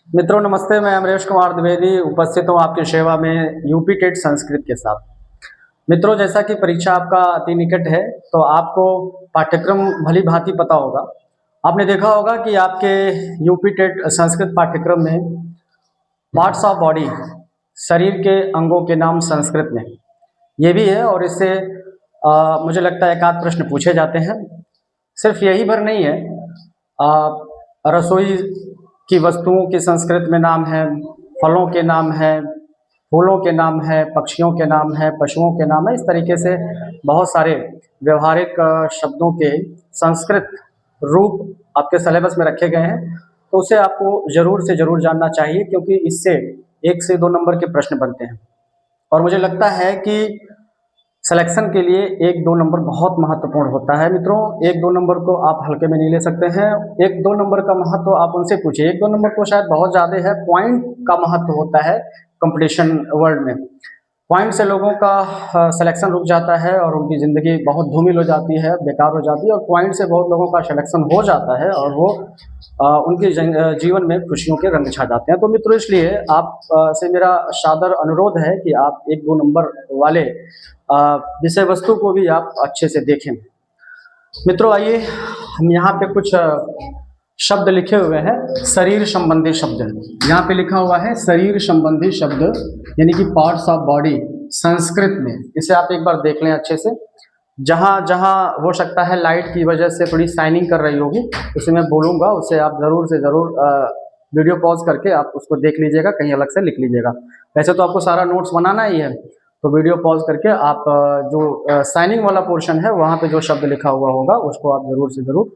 मित्रों नमस्ते, मैं अमरेश कुमार द्विवेदी उपस्थित हूँ आपकी सेवा में यूपी टेट संस्कृत के साथ। मित्रों, जैसा कि परीक्षा आपका अति निकट है तो आपको पाठ्यक्रम भली भांति पता होगा। आपने देखा होगा कि आपके यूपी टेट संस्कृत पाठ्यक्रम में पार्ट्स ऑफ बॉडी, शरीर के अंगों के नाम संस्कृत में ये भी है, और इससे मुझे लगता है एक आध प्रश्न पूछे जाते हैं। सिर्फ यही भर नहीं है, रसोई की वस्तुओं के संस्कृत में नाम है, फलों के नाम है, फूलों के नाम है, पक्षियों के नाम है, पशुओं के नाम है। इस तरीके से बहुत सारे व्यवहारिक शब्दों के संस्कृत रूप आपके सिलेबस में रखे गए हैं, तो उसे आपको ज़रूर से ज़रूर जानना चाहिए, क्योंकि इससे 1 से 2 नंबर के प्रश्न बनते हैं। और मुझे लगता है कि सिलेक्शन के लिए 1-2 नंबर बहुत महत्वपूर्ण होता है। मित्रों, 1-2 नंबर को आप हल्के में नहीं ले सकते हैं। 1-2 नंबर का महत्व आप उनसे पूछिए। 1-2 नंबर तो शायद बहुत ज़्यादा है, पॉइंट का महत्व होता है कंपटीशन वर्ल्ड में। पॉइंट से लोगों का सिलेक्शन रुक जाता है और उनकी ज़िंदगी बहुत धूमिल हो जाती है, बेकार हो जाती है, और पॉइंट से बहुत लोगों का सिलेक्शन हो जाता है और वो उनके जीवन में खुशियों के रंग छा जाते हैं। तो मित्रों, इसलिए आप से मेरा सादर अनुरोध है कि आप 1-2 नंबर वाले विषय वस्तु को भी आप अच्छे से देखें। मित्रों, आइए हम यहाँ पे कुछ शब्द लिखे हुए हैं, शरीर संबंधी शब्द। यहाँ पे लिखा हुआ है शरीर संबंधी शब्द, यानी कि पार्ट्स ऑफ बॉडी संस्कृत में। इसे आप एक बार देख लें अच्छे से। जहाँ जहाँ हो सकता है लाइट की वजह से थोड़ी शाइनिंग कर रही होगी, उसे मैं बोलूँगा, उसे आप ज़रूर से ज़रूर वीडियो पॉज करके आप उसको देख लीजिएगा, कहीं अलग से लिख लीजिएगा। वैसे तो आपको सारा नोट्स बनाना ही है, तो वीडियो पॉज करके आप जो शाइनिंग वाला पोर्शन है वहाँ पे जो शब्द लिखा हुआ होगा उसको आप ज़रूर से ज़रूर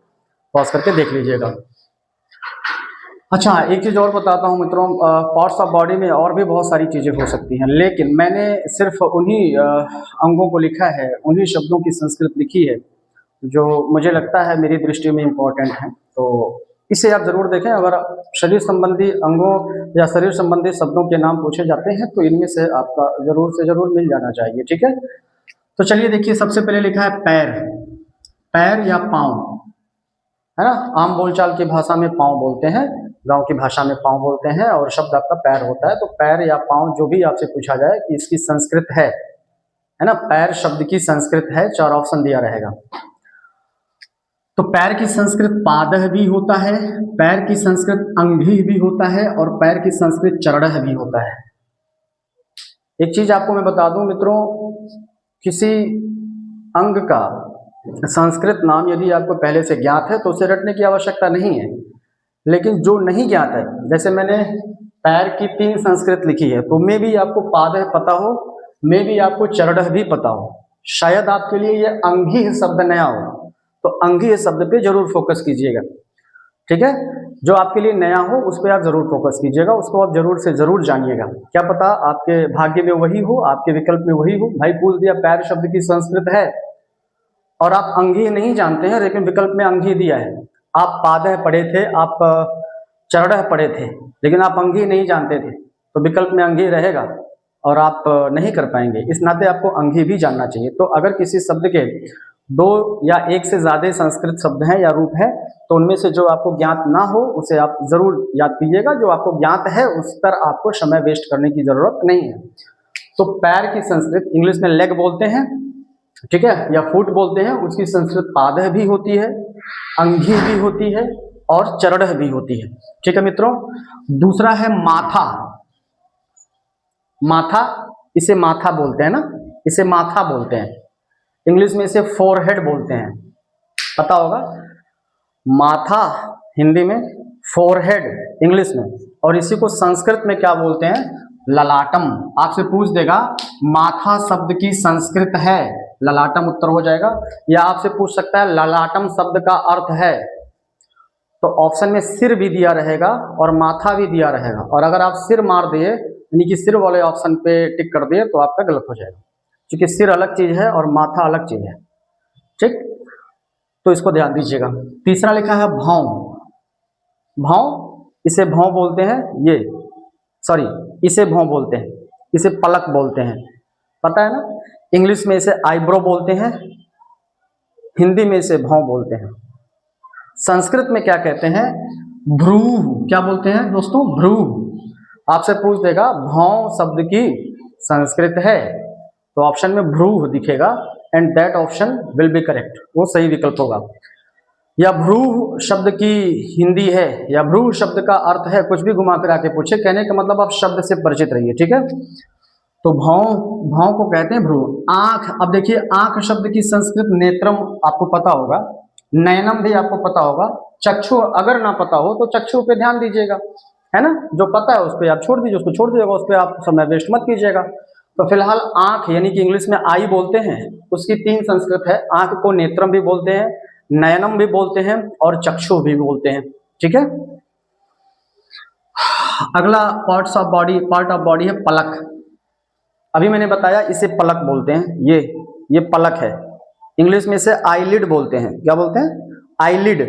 पॉज करके देख लीजिएगा। अच्छा, एक चीज़ और बताता हूँ मित्रों, पार्ट्स ऑफ बॉडी में और भी बहुत सारी चीज़ें हो सकती हैं, लेकिन मैंने सिर्फ उन्हीं अंगों को लिखा है, उन्हीं शब्दों की संस्कृत लिखी है जो मुझे लगता है मेरी दृष्टि में इम्पोर्टेंट है। तो इसे आप ज़रूर देखें। अगर शरीर संबंधी अंगों या शरीर संबंधी शब्दों के नाम पूछे जाते हैं तो इनमें से आपका ज़रूर से ज़रूर मिल जाना चाहिए, ठीक है। तो चलिए देखिए, सबसे पहले लिखा है पैर। पैर या पाँव, है ना। आम बोलचाल की भाषा में पाँव बोलते हैं, गांव की भाषा में पाँव बोलते हैं, और शब्द आपका पैर होता है। तो पैर या पाँव जो भी आपसे पूछा जाए कि इसकी संस्कृत है ना, पैर शब्द की संस्कृत है, 4 ऑप्शन दिया रहेगा। तो पैर की संस्कृत पादः भी होता है, पैर की संस्कृत अंघ्रि भी होता है, और पैर की संस्कृत चरणः भी होता है। एक चीज आपको मैं बता दूं मित्रों, किसी अंग का संस्कृत नाम यदि आपको पहले से ज्ञात है तो उसे रटने की आवश्यकता नहीं है, लेकिन जो नहीं ज्ञात है, जैसे मैंने पैर की 3 संस्कृत लिखी है, तो मे भी आपको पादः पता हो, मे भी आपको चरणः भी पता हो, शायद आपके लिए ये अंघ्रि शब्द नया हो, तो अंघ्रि शब्द पे जरूर फोकस कीजिएगा, ठीक है। जो आपके लिए नया हो उस पर आप जरूर फोकस कीजिएगा, उसको आप जरूर से जरूर जानिएगा। क्या पता आपके भाग्य में वही हो, आपके विकल्प में वही हो। भाई पूछ दिया पैर शब्द की संस्कृत है और आप अंघ्रि नहीं जानते हैं, लेकिन विकल्प में अंघ्रि दिया है। आप पादः पढ़े थे, आप चरणः पढ़े थे, लेकिन आप अंघ्रि नहीं जानते थे, तो विकल्प में अंघ्रि रहेगा और आप नहीं कर पाएंगे। इस नाते आपको अंघ्रि भी जानना चाहिए। तो अगर किसी शब्द के 2 या 1 से ज़्यादा संस्कृत शब्द हैं या रूप हैं, तो उनमें से जो आपको ज्ञात ना हो उसे आप जरूर याद कीजिएगा। जो आपको ज्ञात है उस पर आपको समय वेस्ट करने की जरूरत नहीं है। तो पैर की संस्कृत इंग्लिश में लेग बोलते हैं, ठीक है, या फुट बोलते हैं, उसकी संस्कृत पादः भी होती है, अंघ्रि भी होती है और चरणः भी होती है, ठीक है मित्रों। दूसरा है माथा। माथा, इसे माथा बोलते हैं ना, इसे माथा बोलते हैं। इंग्लिश में इसे फोरहेड बोलते हैं, पता होगा। माथा हिंदी में, फोरहेड इंग्लिश में, और इसी को संस्कृत में क्या बोलते हैं, ललाटम। आपसे पूछ देगा माथा शब्द की संस्कृत है, ललाटम उत्तर हो जाएगा। या आपसे पूछ सकता है ललाटम शब्द का अर्थ है, तो ऑप्शन में सिर भी दिया रहेगा और माथा भी दिया रहेगा। और अगर आप सिर मार दिए, यानी कि सिर वाले ऑप्शन पे टिक कर दिए, तो आपका गलत हो जाएगा, क्योंकि सिर अलग चीज है और माथा अलग चीज है, ठीक। तो इसको ध्यान दीजिएगा। तीसरा लिखा है भौं। भौं, इसे भौं बोलते हैं, इसे भौं बोलते हैं, इसे पलक बोलते हैं, पता है ना। इंग्लिश में इसे आईब्रो बोलते हैं, हिंदी में इसे भौं बोलते हैं। संस्कृत में क्या कहते हैं? भ्रूः। क्या बोलते हैं दोस्तों? भ्रूः। आपसे पूछ देगा भौं शब्द की संस्कृत है, तो ऑप्शन में भ्रूः दिखेगा and that option will be correct, वो सही विकल्प होगा। या भ्रूः शब्द की हिंदी है, या भ्रूः शब्द का अर्थ है, कुछ भी घुमा फिरा के पूछे, कहने का मतलब आप शब्द से परिचित रहिए, ठीक है। तो भौं को कहते हैं भ्रूः। आंख, अब देखिए आंख शब्द की संस्कृत नेत्रम आपको पता होगा, नयनम भी आपको पता होगा, चक्षु अगर ना पता हो तो चक्षु पे ध्यान दीजिएगा, है ना। जो पता है उस पर आप छोड़ दीजिए, उसको छोड़ दीजिएगा, उस पर आप समय वेस्ट मत कीजिएगा। तो फिलहाल आंख यानी कि इंग्लिश में आई बोलते हैं, उसकी 3 संस्कृत है। आंख को नेत्रम भी बोलते हैं, नयनम भी बोलते हैं और चक्षु भी बोलते हैं, ठीक है। अगला पार्ट ऑफ बॉडी है पलक। अभी मैंने बताया इसे पलक बोलते हैं, ये पलक है। इंग्लिश में इसे आईलिड बोलते हैं। क्या बोलते हैं? आईलिड।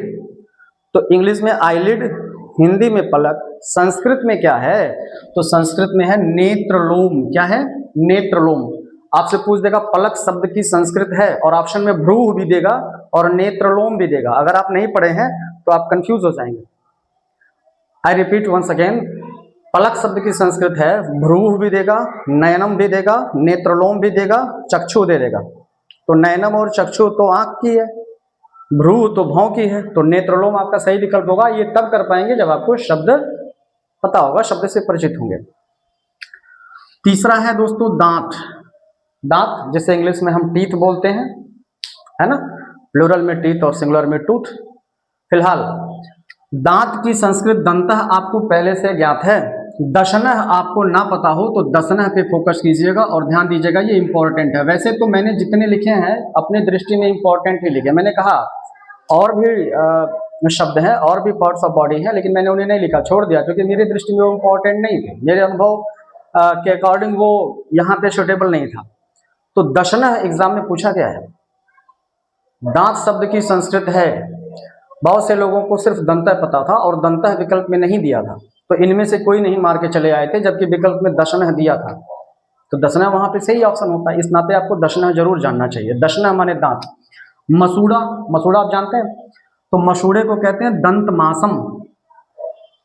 तो इंग्लिश में आईलिड, हिंदी में पलक, संस्कृत में क्या है? तो संस्कृत में है नेत्रलोम। क्या है? नेत्रलोम। आपसे पूछ देगा पलक शब्द की संस्कृत है, और ऑप्शन में भ्रूः भी देगा और नेत्रलोम भी देगा। अगर आप नहीं पढ़े हैं तो आप कंफ्यूज हो जाएंगे। आई रिपीट वंस अगेन, पलक शब्द की संस्कृत है, भ्रूः भी देगा, नयनम भी देगा, नेत्रलोम भी देगा, चक्षु दे देगा। तो नयनम और चक्षु तो आंख की है, भ्रूः तो भौं की है, तो नेत्रलोम आपका सही विकल्प होगा। ये तब कर पाएंगे जब आपको शब्द पता होगा, शब्द से परिचित होंगे। तीसरा है दोस्तों दांत। दांत जिसे इंग्लिश में हम टीथ बोलते हैं, है ना, प्लूरल में टीथ और सिंगुलर में टूथ। फिलहाल दांत की संस्कृत दंतः आपको पहले से ज्ञात है, दशनः आपको ना पता हो तो दशनः पे फोकस कीजिएगा और ध्यान दीजिएगा, ये इंपॉर्टेंट है। वैसे तो मैंने जितने लिखे हैं अपने दृष्टि में इंपॉर्टेंट ही लिखे। मैंने कहा और भी शब्द हैं और भी पार्ट्स ऑफ बॉडी हैं, लेकिन मैंने उन्हें नहीं लिखा, छोड़ दिया, क्योंकि मेरी दृष्टि में वो इंपॉर्टेंट नहीं थे। मेरे अनुभव के अकॉर्डिंग वो यहाँ पे सुटेबल नहीं था। तो दशनः एग्जाम में पूछा गया है। दांत शब्द की संस्कृत है, बहुत से लोगों को सिर्फ दंतः पता था और दंतः विकल्प में नहीं दिया था, तो इनमें से कोई नहीं मार के चले आए थे, जबकि विकल्प में दशनः दिया था। तो दशनः वहां पे सही ऑप्शन होता है, इस नाते आपको दशनः जरूर जानना चाहिए। दशनः माने दांत। मसूड़ा, मसूड़ा आप जानते हैं, तो मसूड़े को कहते हैं दंत मासम।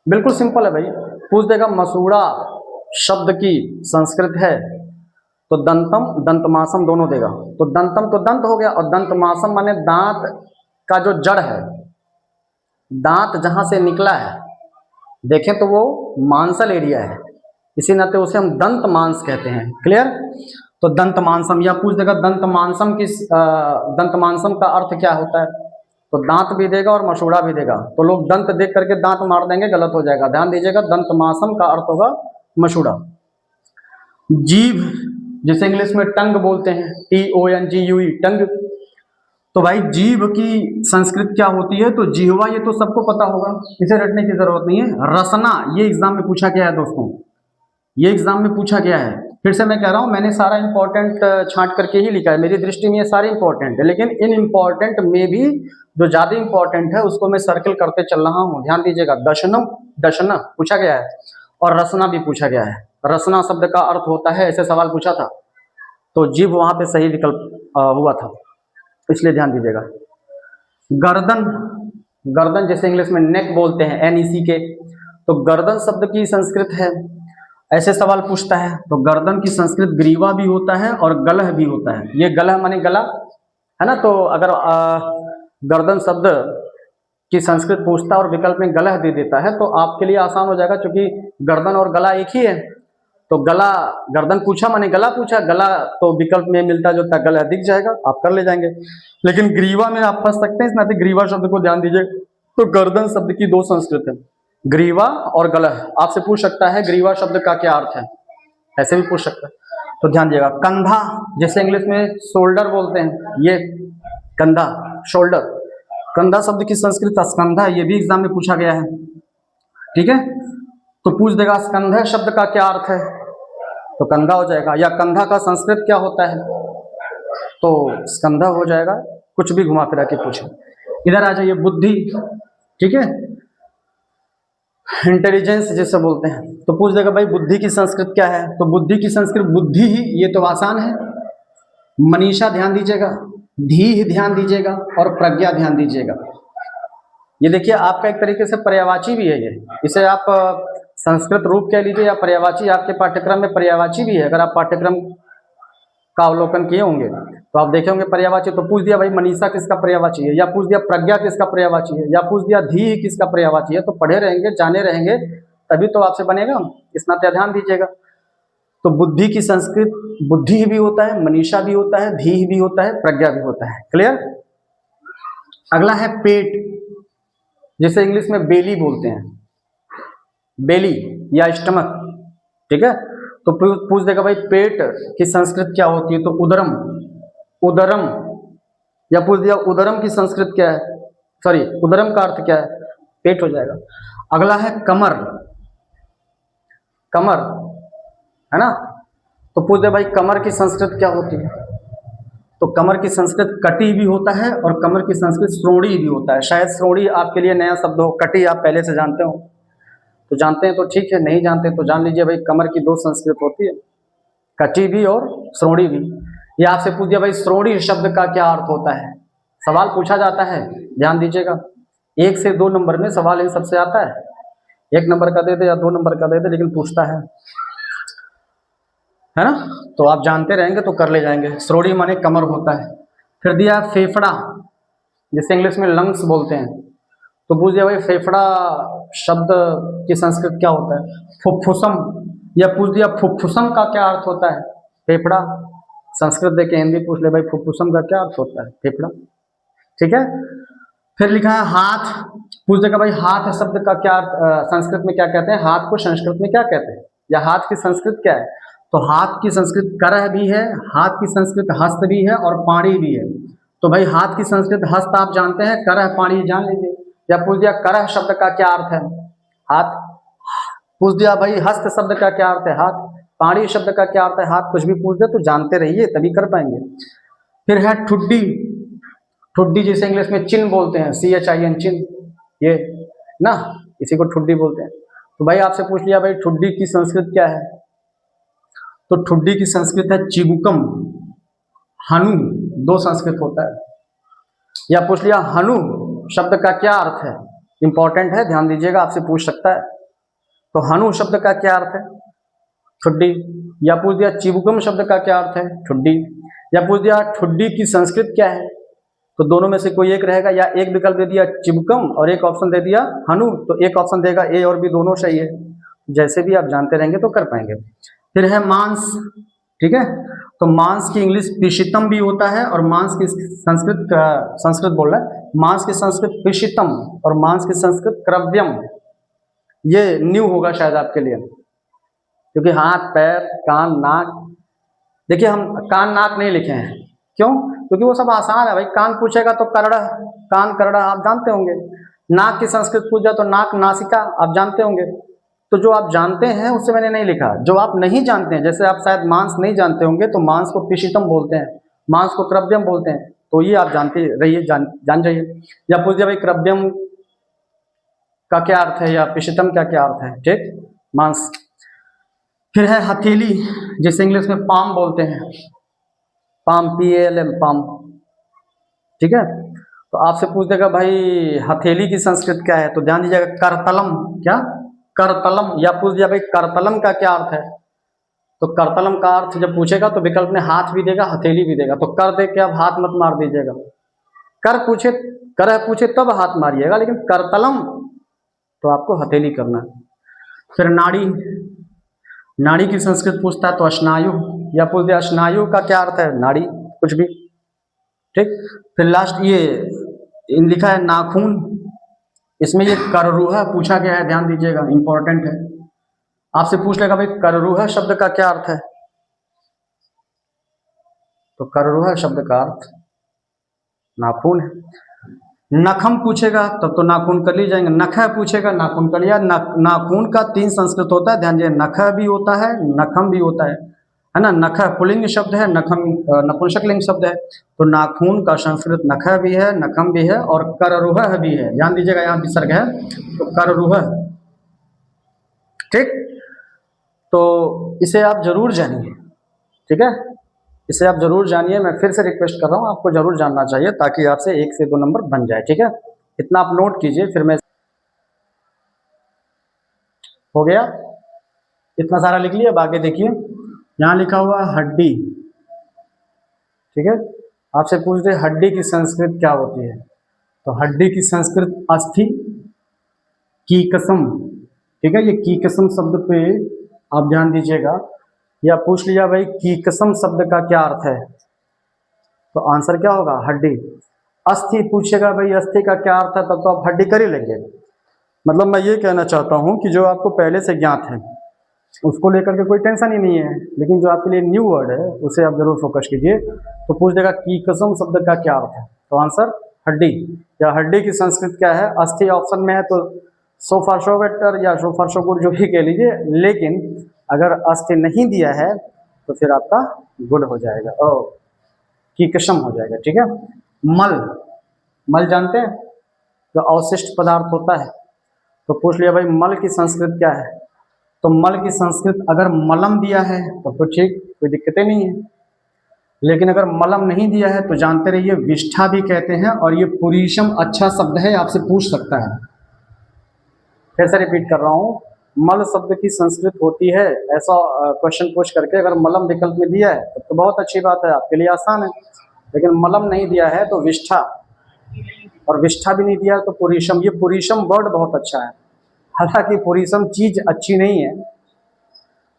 बिल्कुल सिंपल है भाई, पूछ देगा मसूड़ा शब्द की संस्कृत है, तो दंतम दंतमासम दोनों देगा। तो दंतम तो दंत हो गया, और दंतमासम माने दांत का जो जड़ है, दांत जहां से निकला है, देखें तो वो मांसल एरिया है, इसी नाते उसे हम दंत मांस कहते हैं। क्लियर? तो दंत मांसम, या पूछ देगा दंत मांसम की दंत मांसम का अर्थ क्या होता है, तो दांत भी देगा और मसूड़ा भी देगा। तो लोग दंत देख करके दांत मार देंगे, गलत हो जाएगा। ध्यान दीजिएगा, दंत मांसम का अर्थ होगा मसूड़ा। जीभ जिसे इंग्लिश में टंग बोलते हैं, TONGUE, टंग। तो भाई जीभ की संस्कृत क्या होती है? तो जिह्वा, ये तो सबको पता होगा, इसे रटने की जरूरत नहीं है। रसना, ये एग्जाम में पूछा गया है दोस्तों, ये एग्जाम में पूछा गया है। फिर से मैं कह रहा हूं, मैंने सारा इंपॉर्टेंट छांट करके ही लिखा है, मेरी दृष्टि में ये सारे इंपॉर्टेंट है, लेकिन इन इंपॉर्टेंट में भी जो ज्यादा इंपॉर्टेंट है उसको मैं सर्कल करते चल रहा हूँ। ध्यान दीजिएगा, दशनम, दशना पूछा गया है और रसना भी पूछा गया है। रसना शब्द का अर्थ होता है, ऐसे सवाल पूछा था, तो जीभ वहां पे सही विकल्प हुआ था, इसलिए ध्यान दीजिएगा। गर्दन, गर्दन जैसे इंग्लिश में नेक बोलते हैं, NECK, तो गर्दन शब्द की संस्कृत है, ऐसे सवाल पूछता है। तो गर्दन की संस्कृत ग्रीवा भी होता है और गलह भी होता है। ये गलह माने गला, है ना, तो अगर गर्दन शब्द की संस्कृत पूछता है और विकल्प में गलह दे देता है तो आपके लिए आसान हो जाएगा, क्योंकि गर्दन और गला एक ही है। तो गला, गर्दन पूछा माने गला पूछा, गला तो विकल्प में मिलता जुलता, गला दिख जाएगा, आप कर ले जाएंगे। लेकिन ग्रीवा में आप फंस सकते हैं, इस नाते ग्रीवा शब्द को ध्यान दीजिए। तो गर्दन शब्द की 2 संस्कृत है, ग्रीवा और गलह। आपसे पूछ सकता है ग्रीवा शब्द का क्या अर्थ है, ऐसे भी पूछ सकता है, तो ध्यान दीजिएगा। कंधा जैसे इंग्लिश में शोल्डर बोलते हैं, ये कंधा, शोल्डर, कंधा शब्द की संस्कृत स्कंधा, ये भी एग्जाम में पूछा गया है, ठीक है। तो पूछ देगा स्कंधा शब्द का क्या अर्थ है, तो कंधा हो जाएगा। या कंधा का संस्कृत क्या होता है, तो स्कंधा हो जाएगा। कुछ भी घुमा फिरा के पूछे। इधर आ जाइए, बुद्धि, ठीक है, इंटेलिजेंस जैसे बोलते हैं, तो पूछ देगा भाई बुद्धि की संस्कृत क्या है, तो बुद्धि की संस्कृत बुद्धि ही, ये तो आसान है। मनीषा ध्यान दीजिएगा, धी ध्यान दीजिएगा और प्रज्ञा ध्यान दीजिएगा। ये देखिए आपका एक तरीके से पर्यायवाची भी है ये, इसे आप संस्कृत रूप कह लीजिए या पर्यायवाची, आपके पाठ्यक्रम में पर्यायवाची भी है। अगर आप पाठ्यक्रम का अवलोकन किए होंगे तो आप देखे होंगे पर्यायवाची, तो पूछ दिया भाई मनीषा किसका पर्यायवाची है, या पूछ दिया प्रज्ञा किसका पर्यायवाची है, या पूछ दिया धी किसका पर्यायवाची है। तो पढ़े रहेंगे, जाने रहेंगे, तभी तो आपसे बनेगा, इस नाते ध्यान दीजिएगा। तो बुद्धि की संस्कृत बुद्धि भी होता है, मनीषा भी होता है, धी भी होता है, प्रज्ञा भी होता है। क्लियर। अगला है पेट, जिसे इंग्लिश में बेली बोलते हैं, बेली या स्टमक। ठीक है, तो पूछ देगा भाई पेट की संस्कृत क्या होती है, तो उदरम, उदरम। या पूछ दिया उदरम की संस्कृत क्या है, सॉरी उदरम का अर्थ क्या है, पेट हो जाएगा। अगला है कमर, कमर है ना, तो पूछ दे भाई कमर की संस्कृत क्या होती है, तो कमर की संस्कृत कटी भी होता है और कमर की संस्कृत श्रोणी भी होता है। शायद श्रोणी आपके लिए नया शब्द हो, कटी आप पहले से जानते हो, तो जानते हैं तो ठीक है, नहीं जानते तो जान लीजिए भाई कमर की दो संस्कृत होती है, कटी भी और श्रोणी भी। या आपसे पूछ दिया भाई श्रोणी शब्द का क्या अर्थ होता है, सवाल पूछा जाता है, ध्यान दीजिएगा। 1 से 2 नंबर में सवाल इन सबसे आता है, 1 नंबर का दे दे या 2 नंबर का दे दे, लेकिन पूछता है ना। तो आप जानते रहेंगे तो कर ले जाएंगे। श्रोणी माने कमर होता है। फिर दिया फेफड़ा, जिसे इंग्लिश में लंग्स बोलते हैं, तो पूछ दिया भाई फेफड़ा शब्द की संस्कृत क्या होता है, फुफ्फुसम। या पूछ दिया फुफ्फुसम का क्या अर्थ होता है, फेफड़ा। संस्कृत देके हिंदी पूछ ले भाई फुफ्फुसम का क्या अर्थ होता है, फेफड़ा। ठीक है। फिर लिखा है हाथ, पूछ देगा भाई हाथ शब्द का क्या संस्कृत में क्या कहते हैं, हाथ को संस्कृत में क्या कहते हैं, या हाथ की संस्कृत क्या है। तो हाथ की संस्कृत करह भी है, हाथ की संस्कृत हस्त भी है और पाणी भी है। तो भाई हाथ की संस्कृत हस्त आप जानते हैं, करह पाणी जान लीजिए। या पूछ दिया करह शब्द का क्या अर्थ है, हाथ। पूछ दिया भाई हस्त शब्द का क्या अर्थ है, हाथ। पाणी शब्द का क्या अर्थ है, हाथ। कुछ भी पूछ दे तो जानते रहिए, तभी कर पाएंगे। फिर है ठुड्डी, ठुड्डी जिसे इंग्लिश में चिन बोलते हैं, CHIN चिन, ये ना, इसी को ठुड्डी बोलते हैं। तो भाई आपसे पूछ लिया भाई ठुड्डी की संस्कृत क्या है, तो ठुड्डी की संस्कृत है चिबुकम, हनु, 2 संस्कृत होता है। या पूछ लिया हनु शब्द का क्या अर्थ है, इंपॉर्टेंट है, ध्यान दीजिएगा, आपसे पूछ सकता है। तो हनु शब्द का क्या अर्थ है, ठुड्डी। या पूछ दिया चिबुकम शब्द का क्या अर्थ है, ठुड्डी। या पूछ दिया ठुड्डी की संस्कृत क्या है, तो दोनों में से कोई एक रहेगा, या एक विकल्प दे दिया चिबुकम और एक ऑप्शन दे दिया हनु, तो एक ऑप्शन देगा ए और बी, दोनों सही है। जैसे भी आप जानते रहेंगे तो कर पाएंगे। फिर है मांस, ठीक है, तो मांस की इंग्लिश पिशितम भी होता है और मांस की संस्कृत बोल रहा है, मांस की संस्कृत पिशितम और मांस की संस्कृत क्रव्यम। ये न्यू होगा शायद आपके लिए, क्योंकि हाथ पैर कान नाक, देखिए हम कान नाक नहीं लिखे हैं, क्यों, क्योंकि वो सब आसान है भाई। कान पूछेगा तो करड़ा, कान करड़ा आप जानते होंगे। नाक की संस्कृत पूछ जाए तो नाक नासिका आप जानते होंगे। तो जो आप जानते हैं उससे मैंने नहीं लिखा, जो आप नहीं जानते हैं, जैसे आप शायद मांस नहीं जानते होंगे तो मांस को पिशितम बोलते हैं, मांस को क्रव्यम बोलते हैं, तो ये आप जानते रहिए, जान जाइए। या पूछ दिया भाई क्रव्यम का क्या अर्थ है या पिशितम का क्या अर्थ है, ठीक, मांस। फिर है हथेली, जिसे इंग्लिश में पाम बोलते हैं, पाम, PALM, पाम। ठीक है, तो आपसे पूछ देगा भाई हथेली की संस्कृत क्या है, तो ध्यान दीजिएगा करतलम, क्या, करतलम। या पूछ दिया भाई करतलम का क्या अर्थ है, तो करतलम का अर्थ जब पूछेगा तो विकल्प में हाथ भी देगा हथेली भी देगा, तो कर दे के आप हाथ मत मार दीजिएगा, कर पूछे, कर पूछे तब हाथ मारिएगा, लेकिन करतलम तो आपको हथेली करना है। फिर नाड़ी, नाड़ी की संस्कृत पूछता है तो स्नायु। या पूछ दिया स्नायु का क्या अर्थ है, नाड़ी, कुछ भी, ठीक। फिर लास्ट ये लिखा है नाखून, इसमें ये कररूह पूछा गया है, ध्यान दीजिएगा, इंपॉर्टेंट है। आपसे पूछ लेगा भाई कररूह शब्द का क्या अर्थ है, तो कररूह शब्द का अर्थ नाखून है। नखम पूछेगा तब तो नाखून कर ली जाएंगे, नख पूछेगा नाखून कर लिया। नाखून का 3 संस्कृत होता है, ध्यान दीजिए, नख भी होता है, नखम भी होता है ना। नख पुल्लिंग शब्द है, नखम नपुंसकलिंग शब्द है। तो नाखून का संस्कृत नख भी है, नखम भी है और कररूह भी है, ध्यान दीजिएगा, यहाँ विसर्ग है तो कररूह, ठीक। तो इसे आप जरूर जानिए, ठीक है, इसे आप जरूर जानिए। मैं फिर से रिक्वेस्ट कर रहा हूँ, आपको जरूर जानना चाहिए ताकि आपसे 1 से 2 नंबर बन जाए, ठीक है। इतना आप नोट कीजिए, फिर मैं, हो गया, इतना सारा लिख लिया। बाकी देखिए यहाँ लिखा हुआ है हड्डी, ठीक है। आपसे पूछते हैं हड्डी की संस्कृत क्या होती है, तो हड्डी की संस्कृत अस्थि, कीकसम, ठीक है। ये कीकसम शब्द पे आप ध्यान दीजिएगा। या पूछ लिया भाई कीकसम शब्द का क्या अर्थ है, तो आंसर क्या होगा, हड्डी। अस्थि पूछेगा भाई अस्थि का क्या अर्थ है, तब तो आप हड्डी कर ही लेंगे। मतलब मैं ये कहना चाहता हूँ कि जो आपको पहले से ज्ञात है उसको लेकर के कोई टेंशन ही नहीं है, लेकिन जो आपके लिए न्यू वर्ड है उसे आप जरूर फोकस कीजिए। तो पूछ देगा कीकसम शब्द का क्या अर्थ है, तो आंसर हड्डी, या हड्डी की संस्कृत क्या है। अस्थि ऑप्शन में है तो सो फार सो बेटर या सो फार सो गुड जो भी कह लीजिए, लेकिन अगर अस्थि नहीं दिया है तो फिर आपका गुड हो जाएगा, ओ कीकसम हो जाएगा, ठीक है। मल, मल जानते हैं, जो अवशिष्ट पदार्थ होता है, तो पूछ लिया भाई मल की संस्कृत क्या है, तो मल की संस्कृत अगर मलम दिया है तो ठीक, कोई दिक्कतें नहीं है। लेकिन अगर मलम नहीं दिया है तो जानते रहिए विष्ठा भी कहते हैं, और ये पुरीशम अच्छा शब्द है, आपसे पूछ सकता है। फिर से रिपीट कर रहा हूँ, मल शब्द की संस्कृत होती है, ऐसा क्वेश्चन पूछ करके अगर मलम विकल्प में दिया है तो बहुत अच्छी बात है, आपके लिए आसान है। लेकिन मलम नहीं दिया है तो विष्ठा, और विष्ठा भी नहीं दिया तो पुरीशम। ये पुरीशम वर्ड बहुत अच्छा है, हालांकि पुरीशम चीज अच्छी नहीं है,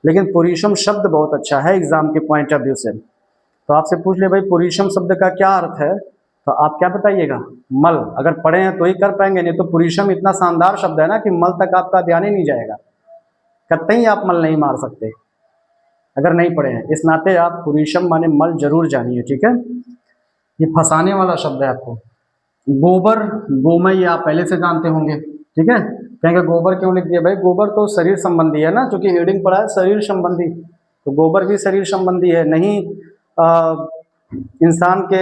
लेकिन पुरीशम शब्द बहुत अच्छा है एग्जाम के पॉइंट ऑफ व्यू से। तो आपसे पूछ ले भाई पुरीशम शब्द का क्या अर्थ है, तो आप क्या बताइएगा, मल। अगर पढ़े हैं तो ही कर पाएंगे, नहीं तो पुरीशम इतना शानदार शब्द है ना कि मल तक आपका ध्यान ही नहीं जाएगा, कतई आप मल नहीं मार सकते अगर नहीं पढ़े हैं। इस नाते आप पुरीशम माने मल जरूर जानिए, ठीक है। ये फंसाने वाला शब्द है आपको। गोबर, गोमय, ये आप पहले से जानते होंगे, ठीक है। कहेंगे गोबर क्यों लिख दिया, भाई गोबर तो शरीर संबंधी है ना, क्योंकि हेडिंग पड़ा है शरीर संबंधी, तो गोबर भी शरीर संबंधी है। नहीं इंसान के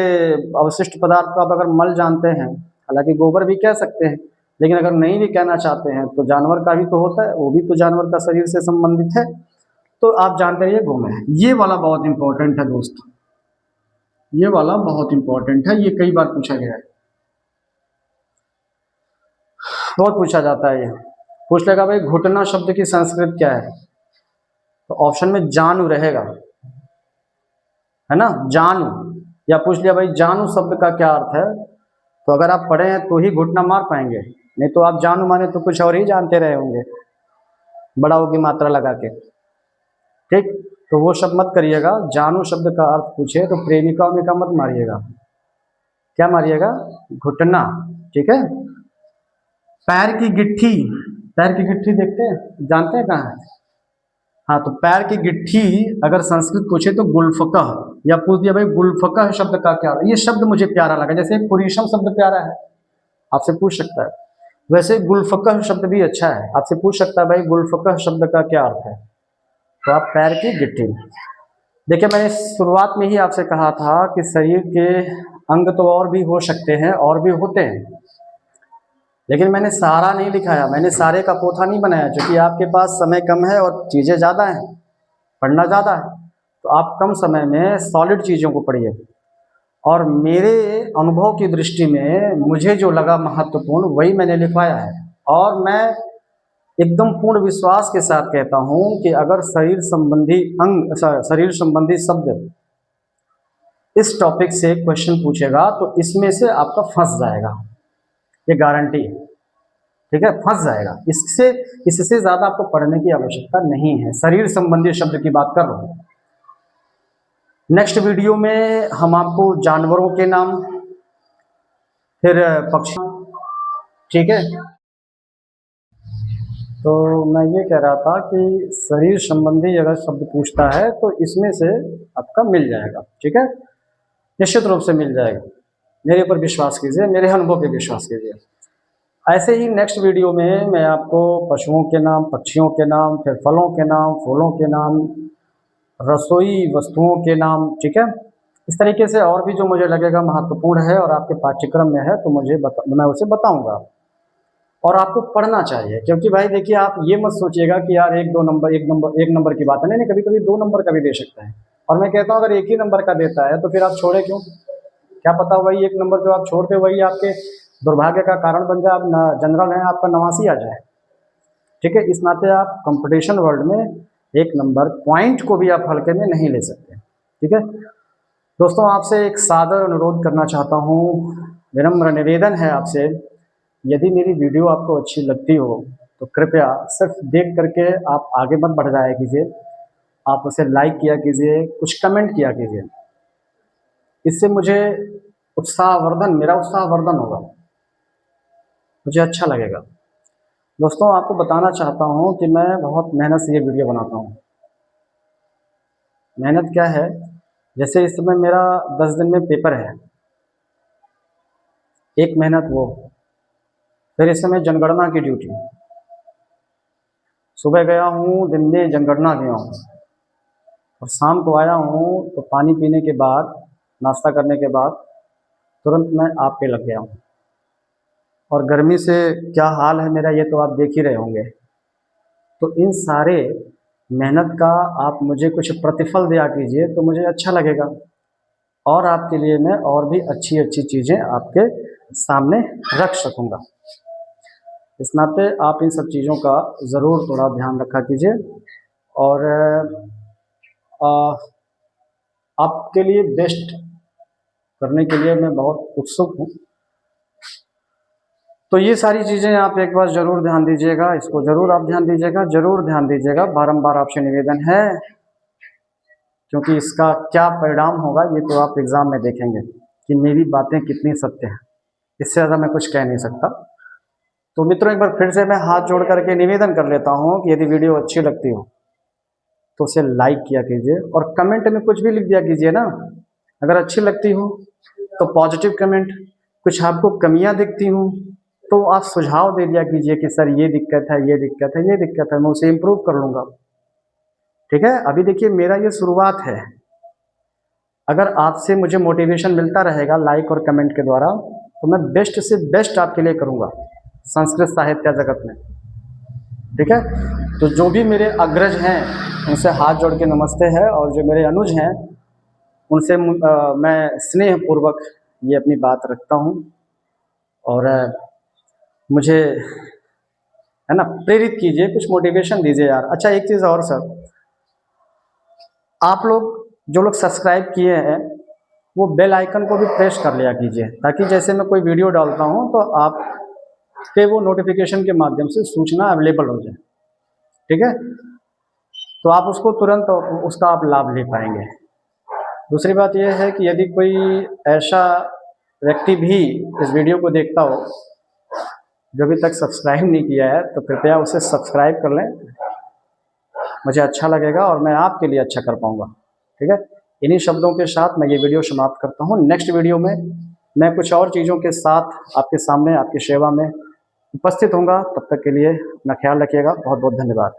अवशिष्ट पदार्थ को आप अगर मल जानते हैं, हालांकि गोबर भी कह सकते हैं, लेकिन अगर नहीं भी कहना चाहते हैं तो जानवर का भी तो होता है, वो भी तो जानवर का शरीर से संबंधित है, तो आप जानते रहिए गोमय। ये वाला बहुत इंपॉर्टेंट है दोस्त, ये वाला बहुत इंपॉर्टेंट है, ये कई बार पूछा गया है, बहुत पूछा जाता है। ये पूछ लेगा भाई घुटना शब्द की संस्कृत क्या है, तो ऑप्शन में जानू रहेगा, है ना, जानू। या पूछ लिया भाई जानू शब्द का क्या अर्थ है, तो अगर आप पढ़े हैं तो ही घुटना मार पाएंगे, नहीं तो आप जानू माने तो कुछ और ही जानते रहे होंगे बड़ा की मात्रा लगा के, ठीक। तो वो शब्द मत करिएगा। जानू शब्द का अर्थ पूछे तो प्रेमिका में का मत मारिएगा, क्या मारिएगा, घुटना, ठीक है। पैर की गिट्ठी, पैर की गिट्ठी देखते हैं, जानते हैं कहाँ है, हाँ, तो पैर की गिट्ठी अगर संस्कृत पूछे तो गुल्फकह, या पूछ दिया भाई गुल्फकह शब्द का क्या, ये शब्द मुझे प्यारा लगा, जैसे पुरीशम शब्द प्यारा है, आपसे पूछ सकता है, वैसे गुल्फकह शब्द भी अच्छा है, आपसे पूछ सकता है भाई गुल्फकह शब्द का क्या अर्थ है, तो आप पैर की गिट्ठी। देखिए मैंने शुरुआत में ही आपसे कहा था कि शरीर के अंग तो और भी हो सकते हैं, और भी होते हैं, लेकिन मैंने सारा नहीं लिखाया, मैंने सारे का पोथा नहीं बनाया, क्योंकि आपके पास समय कम है और चीज़ें ज़्यादा हैं, पढ़ना ज़्यादा है, तो आप कम समय में सॉलिड चीज़ों को पढ़िए। और मेरे अनुभव की दृष्टि में मुझे जो लगा महत्वपूर्ण वही मैंने लिखवाया है, और मैं एकदम पूर्ण विश्वास के साथ कहता हूँ कि अगर शरीर संबंधी अंग, शरीर संबंधी शब्द इस टॉपिक से क्वेश्चन पूछेगा तो इसमें से आपका फंस जाएगा, ये गारंटी है, ठीक है, फंस जाएगा। इससे ज़्यादा आपको पढ़ने की आवश्यकता नहीं है, शरीर संबंधी शब्द की बात कर रहा हूँ। नेक्स्ट वीडियो में हम आपको जानवरों के नाम, फिर पक्षी, ठीक है। तो मैं ये कह रहा था कि शरीर संबंधी अगर शब्द पूछता है तो इसमें से आपका मिल जाएगा, ठीक है, निश्चित रूप से मिल जाएगा, मेरे ऊपर विश्वास कीजिए, मेरे अनुभव पे विश्वास कीजिए। ऐसे ही नेक्स्ट वीडियो में मैं आपको पशुओं के नाम, पक्षियों के नाम, फिर फलों के नाम, फूलों के नाम, रसोई वस्तुओं के नाम, ठीक है, इस तरीके से और भी जो मुझे लगेगा महत्वपूर्ण है और आपके पाठ्यक्रम में है तो मैं उसे बताऊंगा। और आपको पढ़ना चाहिए, क्योंकि भाई देखिए आप ये मत सोचिएगा कि यार एक नंबर की बात है, नहीं, कभी कभी 2 नंबर का भी दे सकता है। और मैं कहता हूँ अगर 1 ही नंबर का देता है तो फिर आप छोड़े क्यों, क्या पता वही 1 नंबर जो आप छोड़ते वही आपके दुर्भाग्य का कारण बन जाए, आप जनरल हैं, आपका 89 आ जाए। ठीक है, इस नाते आप कंपटीशन वर्ल्ड में एक नंबर पॉइंट को भी आप हल्के में नहीं ले सकते। ठीक है दोस्तों, आपसे एक सादर अनुरोध करना चाहता हूँ, विनम्र निवेदन है आपसे, यदि मेरी वीडियो आपको अच्छी लगती हो तो कृपया सिर्फ देख करके आप आगे मत बढ़ जाया कीजिए, आप उसे लाइक किया कीजिए, कुछ कमेंट किया कीजिए। इससे मुझे मेरा उत्साहवर्धन होगा, मुझे अच्छा लगेगा। दोस्तों, आपको बताना चाहता हूँ कि मैं बहुत मेहनत से ये वीडियो बनाता हूँ। मेहनत क्या है, जैसे इस समय मेरा 10 दिन में पेपर है, एक मेहनत वो, फिर इस समय जनगणना की ड्यूटी, सुबह गया हूँ, दिन में जनगणना गया हूँ, और शाम को आया हूँ तो पानी पीने के बाद, नाश्ता करने के बाद तुरंत मैं आप पे लग गया हूँ। और गर्मी से क्या हाल है मेरा, ये तो आप देख ही रहे होंगे। तो इन सारे मेहनत का आप मुझे कुछ प्रतिफल दिया कीजिए तो मुझे अच्छा लगेगा, और आपके लिए मैं और भी अच्छी अच्छी चीज़ें आपके सामने रख सकूँगा। इस नाते आप इन सब चीज़ों का ज़रूर थोड़ा ध्यान रखा कीजिए, और आपके लिए बेस्ट करने के लिए मैं बहुत उत्सुक हूँ। तो ये सारी चीज़ें आप एक बार ज़रूर ध्यान दीजिएगा, इसको ज़रूर आप ध्यान दीजिएगा, ज़रूर ध्यान दीजिएगा, बारंबार आपसे निवेदन है, क्योंकि इसका क्या परिणाम होगा ये तो आप एग्ज़ाम में देखेंगे कि मेरी बातें कितनी सत्य हैं। इससे ज़्यादा मैं कुछ कह नहीं सकता। तो मित्रों, एक बार फिर से मैं हाथ जोड़ करके निवेदन कर लेता हूँ कि यदि वीडियो अच्छी लगती हो तो उसे लाइक किया कीजिए, और कमेंट में कुछ भी लिख दिया कीजिए ना। अगर अच्छी लगती हो तो पॉजिटिव कमेंट, कुछ आपको कमियां दिखती हूँ तो आप सुझाव दे दिया कीजिए कि सर ये दिक्कत है, ये दिक्कत है, ये दिक्कत है, मैं उसे इम्प्रूव कर लूँगा। ठीक है, अभी देखिए मेरा ये शुरुआत है। अगर आपसे मुझे मोटिवेशन मिलता रहेगा लाइक और कमेंट के द्वारा तो मैं बेस्ट से बेस्ट आपके लिए करूँगा संस्कृत साहित्य जगत में। ठीक है, तो जो भी मेरे अग्रज हैं उनसे हाथ जोड़ के नमस्ते है, और जो मेरे अनुज हैं उनसे मैं स्नेहपूर्वक ये अपनी बात रखता हूँ। और मुझे है ना प्रेरित कीजिए, कुछ मोटिवेशन दीजिए यार। अच्छा, एक चीज़ और सर, आप लोग जो लोग सब्सक्राइब किए हैं वो बेल आइकन को भी प्रेस कर लिया कीजिए, ताकि जैसे मैं कोई वीडियो डालता हूँ तो आप पे वो नोटिफिकेशन के माध्यम से सूचना अवेलेबल हो जाए। ठीक है, तो आप उसको तुरंत उसका आप लाभ ले पाएंगे। दूसरी बात यह है कि यदि कोई ऐसा व्यक्ति भी इस वीडियो को देखता हो जो अभी तक सब्सक्राइब नहीं किया है तो कृपया उसे सब्सक्राइब कर लें, मुझे अच्छा लगेगा और मैं आपके लिए अच्छा कर पाऊँगा। ठीक है, इन्हीं शब्दों के साथ मैं ये वीडियो समाप्त करता हूँ। नेक्स्ट वीडियो में मैं कुछ और चीज़ों के साथ आपके सामने, आपकी सेवा में उपस्थित होऊंगा। तब तक के लिए अपना ख्याल रखिएगा। बहुत बहुत धन्यवाद।